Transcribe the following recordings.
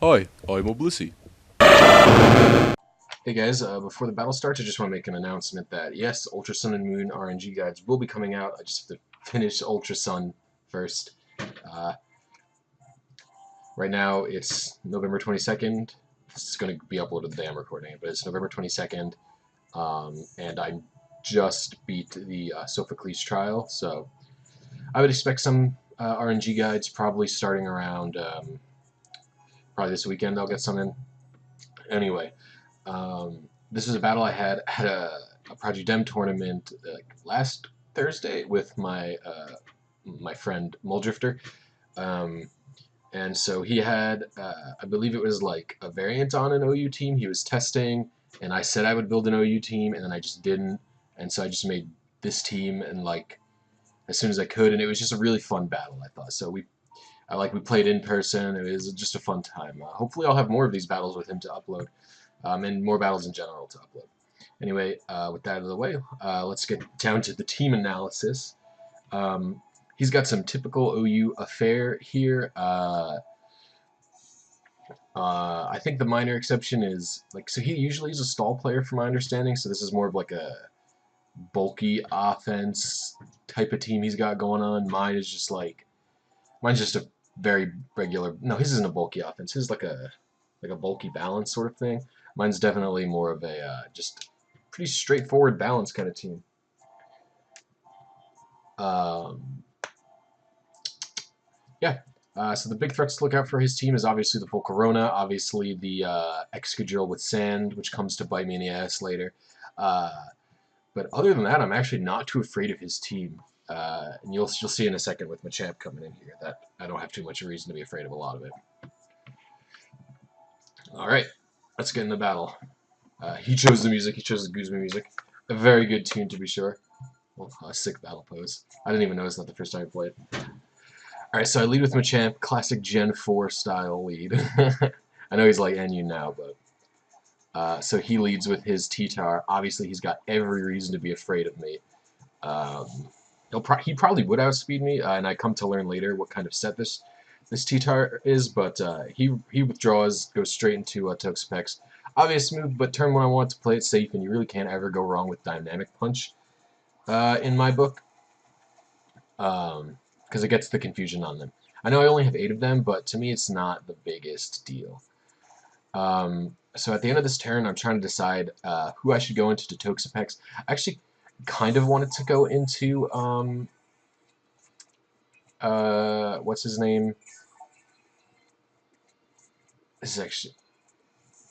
Hi, I'm a Blisy. Hey guys, before the battle starts, I just want to make an announcement that yes, Ultra Sun and Moon RNG guides will be coming out. I just have to finish Ultra Sun first. Uh, right now it's November 22nd. This is going to be uploaded the day I'm recording it, but it's November 22nd, and I just beat the Sophocles trial, so I would expect some RNG guides probably starting around probably this weekend. I'll get some in. Anyway. This was a battle I had at a Project M tournament last Thursday with my my friend MullDrifter, and so he had I believe it was like a variant on an OU team he was testing, and I said I would build an OU team, and then I just didn't, and so I just made this team and like as soon as I could, and it was just a really fun battle, I thought. So we played in person. It was just a fun time. Hopefully I'll have more of these battles with him to upload. And more battles in general to upload. Anyway, with that out of the way, let's get down to the team analysis. He's got some typical OU affair here. I think the minor exception is, so he usually is a stall player from my understanding, so this is more of like a bulky offense type of team he's got going on. Mine's just a very regular, no, his isn't a bulky offense, his is like a bulky balance sort of thing. Mine's definitely more of a just pretty straightforward balance kind of team. Yeah. So the big threats to look out for his team is obviously the full Corona, obviously the Excadrill with Sand, which comes to bite me in the ass later. But other than that, I'm actually not too afraid of his team. And you'll see in a second with Machamp coming in here that I don't have too much reason to be afraid of a lot of it. All right, let's get in the battle. He chose the music. He chose the Guzma music. A very good tune, to be sure. Well, a sick battle pose. I didn't even notice that the first time I played. Alright, so I lead with Machamp. Classic Gen 4 style lead. I know he's like NU now, but... so he leads with his T-Tar. Obviously, he's got every reason to be afraid of me. He probably would outspeed me, and I come to learn later what kind of set this T-Tar is, but he withdraws, goes straight into Toxapex. Obvious move, but turn 1 I want to play it safe, and you really can't ever go wrong with Dynamic Punch in my book, because it gets the confusion on them. I know I only have 8 of them, but to me it's not the biggest deal. So at the end of this turn, I'm trying to decide who I should go into to Toxapex. I actually kind of wanted to go into, what's his name? This is actually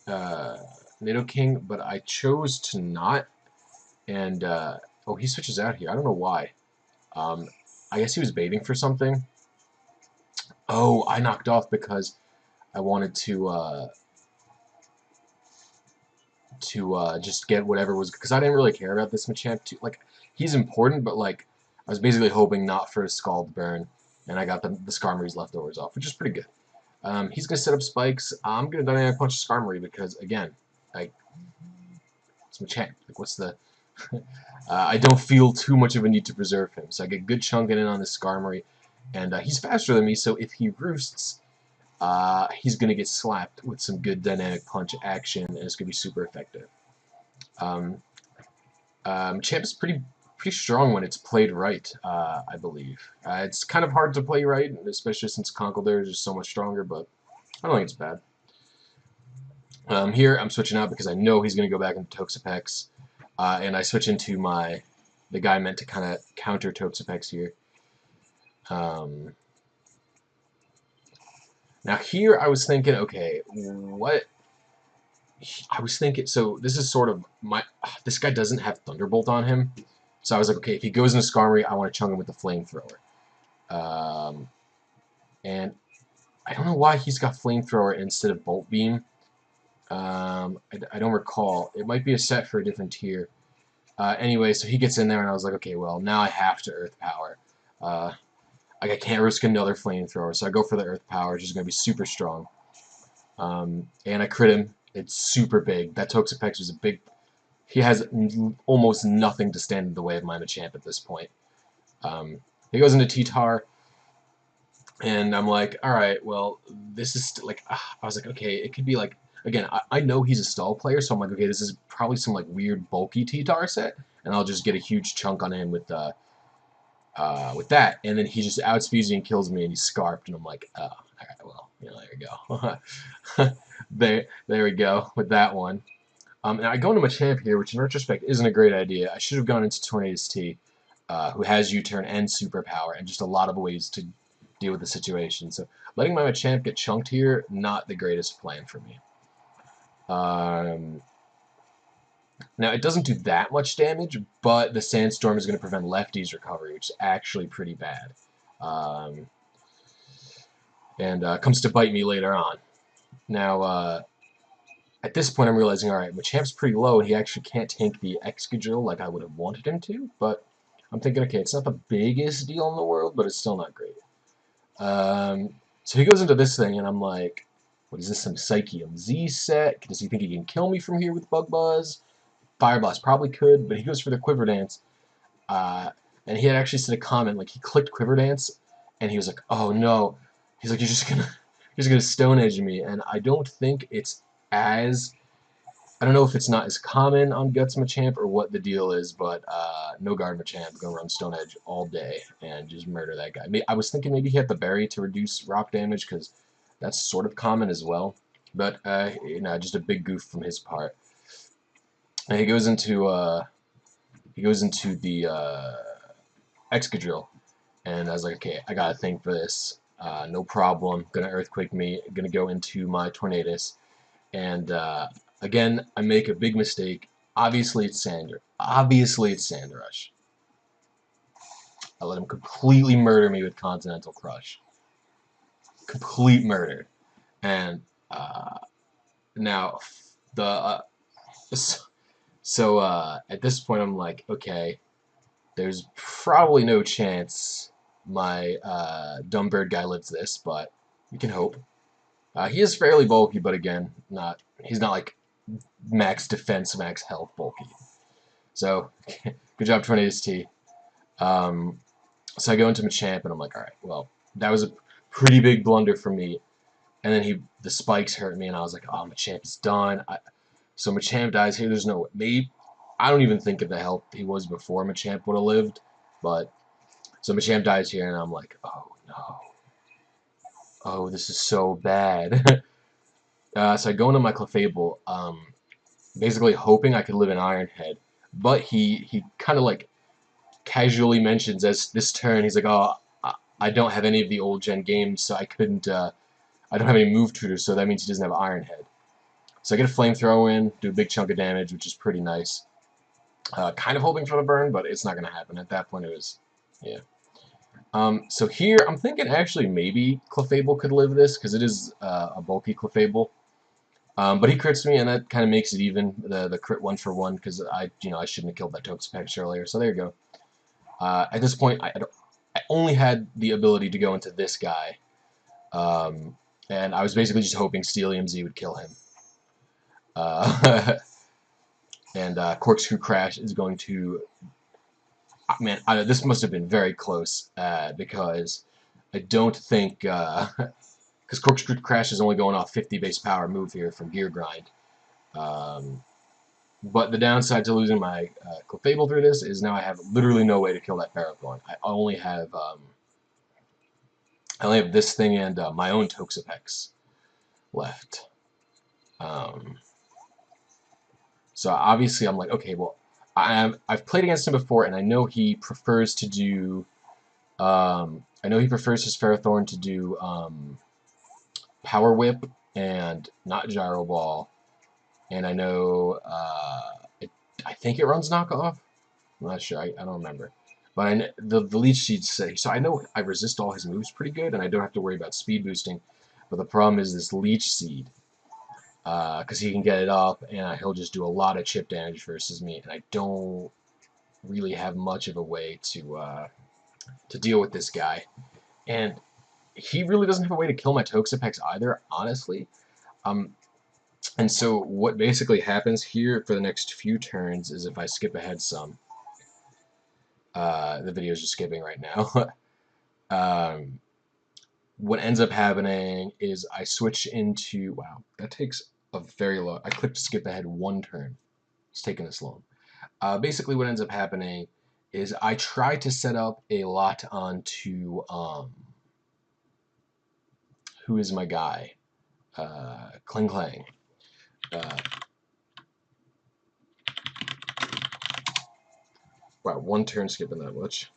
Nidoking, but I chose to not, and oh, he switches out here. I don't know why. I guess he was baiting for something. Oh, I knocked off because I wanted to just get whatever was, because I didn't really care about this Machamp too. Like, he's important, but like I was basically hoping not for a Scald Burn, and I got the Skarmory's leftovers off, which is pretty good. He's gonna set up spikes. I'm gonna Dynamic Punch Skarmory because again, like, it's Machamp. Like, what's the I don't feel too much of a need to preserve him, so I get good chunking in on this Skarmory, and he's faster than me, so if he roosts, he's going to get slapped with some good Dynamic Punch action, and it's going to be super effective. Champ's pretty strong when it's played right, I believe. It's kind of hard to play right, especially since Conkeldurr is just so much stronger, but I don't think it's bad. Here, I'm switching out because I know he's going to go back into Toxapex. And I switch into the guy meant to kind of counter Toxapex here. Now here I was thinking, okay, what? I was thinking, so this is sort of this guy doesn't have Thunderbolt on him. So I was like, okay, if he goes into Skarmory, I want to chunk him with the Flamethrower. And I don't know why he's got Flamethrower instead of Bolt Beam. I don't recall. It might be a set for a different tier. Anyway, so he gets in there, and I was like, okay, well, now I have to Earth Power. I can't risk another Flamethrower, so I go for the Earth Power, which is going to be super strong. And I crit him. It's super big. That Toxapex was a big... He has almost nothing to stand in the way of my Machamp at this point. He goes into T-Tar. And I'm like, all right, well, this is like, I was like, okay, it could be like, again, I know he's a stall player, so I'm like, okay, this is probably some like weird bulky T-Tar set, and I'll just get a huge chunk on him with that, and then he just outspeeds me and kills me, and he's scarfed, and I'm like, oh, all right, well, you know, there you go. there we go with that one. And I go into Machamp here, which in retrospect isn't a great idea. I should have gone into Tornadus T, who has U-turn and superpower, and just a lot of ways to deal with the situation. So letting my Machamp get chunked here, not the greatest plan for me. Now, it doesn't do that much damage, but the Sandstorm is going to prevent Lefty's recovery, which is actually pretty bad. And comes to bite me later on. Now, at this point, I'm realizing, alright, Machamp's pretty low, and he actually can't tank the Excadrill like I would have wanted him to, but I'm thinking, okay, it's not the biggest deal in the world, but it's still not great. So he goes into this thing, and I'm like, what is this, some Psychium Z set? Does he think he can kill me from here with Bug Buzz? Fire Blast probably could, but he goes for the Quiver Dance. And he had actually said a comment, like he clicked Quiver Dance, and he was like, oh no. He's like, you're gonna Stone Edge me, and I don't think it's as, I don't know if it's not as common on Guts Machamp or what the deal is, but no guard Machamp gonna run Stone Edge all day and just murder that guy. I was thinking maybe he had the berry to reduce rock damage because that's sort of common as well, but you know, just a big goof from his part. And he goes into the Excadrill, and I was like, okay, I gotta think for this. No problem. Gonna Earthquake me. Gonna go into my Tornadus, and again, I make a big mistake. Obviously, it's Sander. Obviously, it's Sandrush. I let him completely murder me with Continental Crush. Complete murder. And now, the at this point, I'm like, okay, there's probably no chance my dumb bird guy lives this, but we can hope. He is fairly bulky, but again, he's not like max defense, max health bulky. So, good job, Tornadus T. So I go into Machamp, and I'm like, alright, well, that was a pretty big blunder for me. And then the spikes hurt me, and I was like, oh, Machamp is done. So Machamp dies here. There's no way. I don't even think of the health he was before Machamp would have lived. But, so Machamp dies here, and I'm like, oh, no. Oh, this is so bad. So I go into my Clefable, basically hoping I could live in Ironhead. But he kind of like casually mentions as this turn, he's like, oh, I don't have any of the old gen games, so I couldn't, I don't have any move tutors, so that means he doesn't have Ironhead. So I get a Flamethrower in, do a big chunk of damage, which is pretty nice. Kind of hoping for the burn, but it's not going to happen. At that point, it was, yeah. So here, I'm thinking actually maybe Clefable could live this, because it is a bulky Clefable. But he crits me, and that kind of makes it even, the crit 1-for-1, because I shouldn't have killed that Toxapex earlier, so there you go. At this point, I only had the ability to go into this guy, and I was basically just hoping Steelium Z would kill him. And Corkscrew Crash is going to... Man, this must have been very close, because I don't think... Because Corkscrew Crash is only going off 50 base power move here from Gear Grind. But the downside to losing my Clefable through this is now I have literally no way to kill that Ferrothorn. I only have this thing and my own Toxapex left. So obviously I'm like, okay, well, I've played against him before, and I know he prefers to do. I know he prefers his Ferrothorn to do Power Whip and not Gyro Ball, and I know I think it runs knockoff. I'm not sure. I don't remember. But I know, the Leech Seeds say, so I know I resist all his moves pretty good, and I don't have to worry about speed boosting. But the problem is this Leech Seed, because he can get it up, and he'll just do a lot of chip damage versus me, and I don't really have much of a way to deal with this guy. And he really doesn't have a way to kill my Toxapex either, honestly. And so what basically happens here for the next few turns is if I skip ahead some, the video is just skipping right now. what ends up happening is I switch into, wow, that takes a very long, I clicked skip ahead 1 turn. It's taking this long. Basically what ends up happening is I try to set up a lot onto, who is my guy? Kling Klang. Wow, 1 turn skipping that much.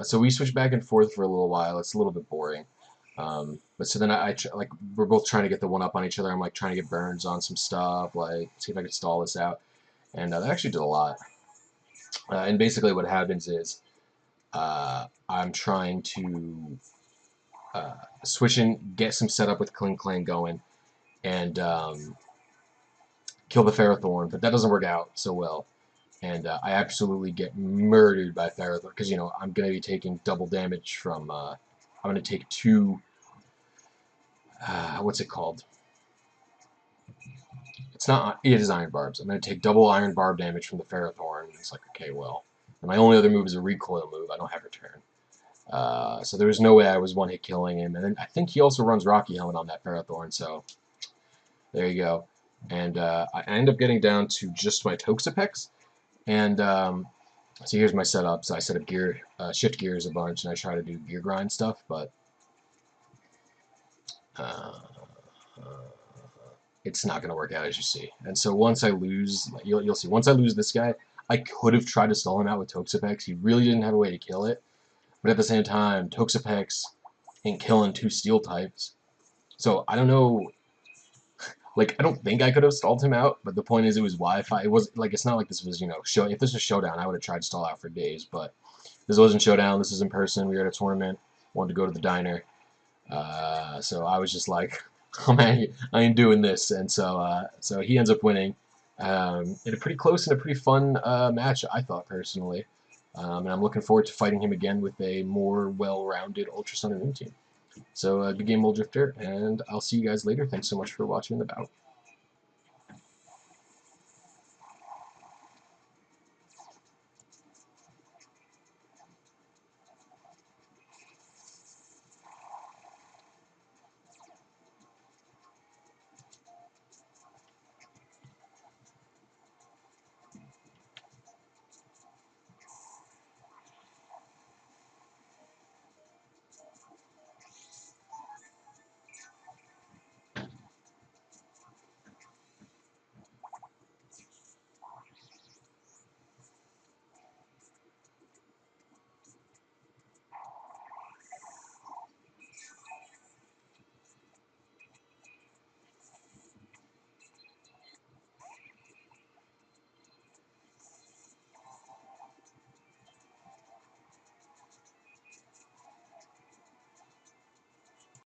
So we switch back and forth for a little while. It's a little bit boring. But so then like we're both trying to get the 1-up on each other. I'm like trying to get burns on some stuff, like see if I could stall this out. And that actually did a lot. And basically what happens is I'm trying to switch in, get some setup with Kling Klang going, and kill the Ferrothorn, but that doesn't work out so well. And I absolutely get murdered by Ferrothorn, because, you know, I'm going to be taking double damage from, I'm going to take 2, what's it called? It's not, it is Iron Barbs. I'm going to take double Iron Barb damage from the Ferrothorn. It's like, okay, well. And my only other move is a recoil move. I don't have return. So there was no way I was one-hit killing him. And then I think he also runs Rocky Helmet on that Ferrothorn, so there you go. And I end up getting down to just my Toxapex. And so here's my setup. So I set up gear, shift gears a bunch, and I try to do gear grind stuff, but it's not going to work out, as you see. And so once I lose, you'll see, once I lose this guy, I could have tried to stall him out with Toxapex. He really didn't have a way to kill it. But at the same time, Toxapex ain't killing 2 steel types. So I don't know. Like, I don't think I could have stalled him out, but the point is it was Wi-Fi. It was like, it's not like this was, you know, if this was Showdown, I would have tried to stall out for days, but this wasn't Showdown. This is in person. We were at a tournament. Wanted to go to the diner. So I was just like, oh man, I ain't doing this. And so so he ends up winning in a pretty close and a pretty fun match, I thought, personally. And I'm looking forward to fighting him again with a more well-rounded Ultra Sun and Moon team. So good game, MullDrifter, and I'll see you guys later. Thanks so much for watching the bout.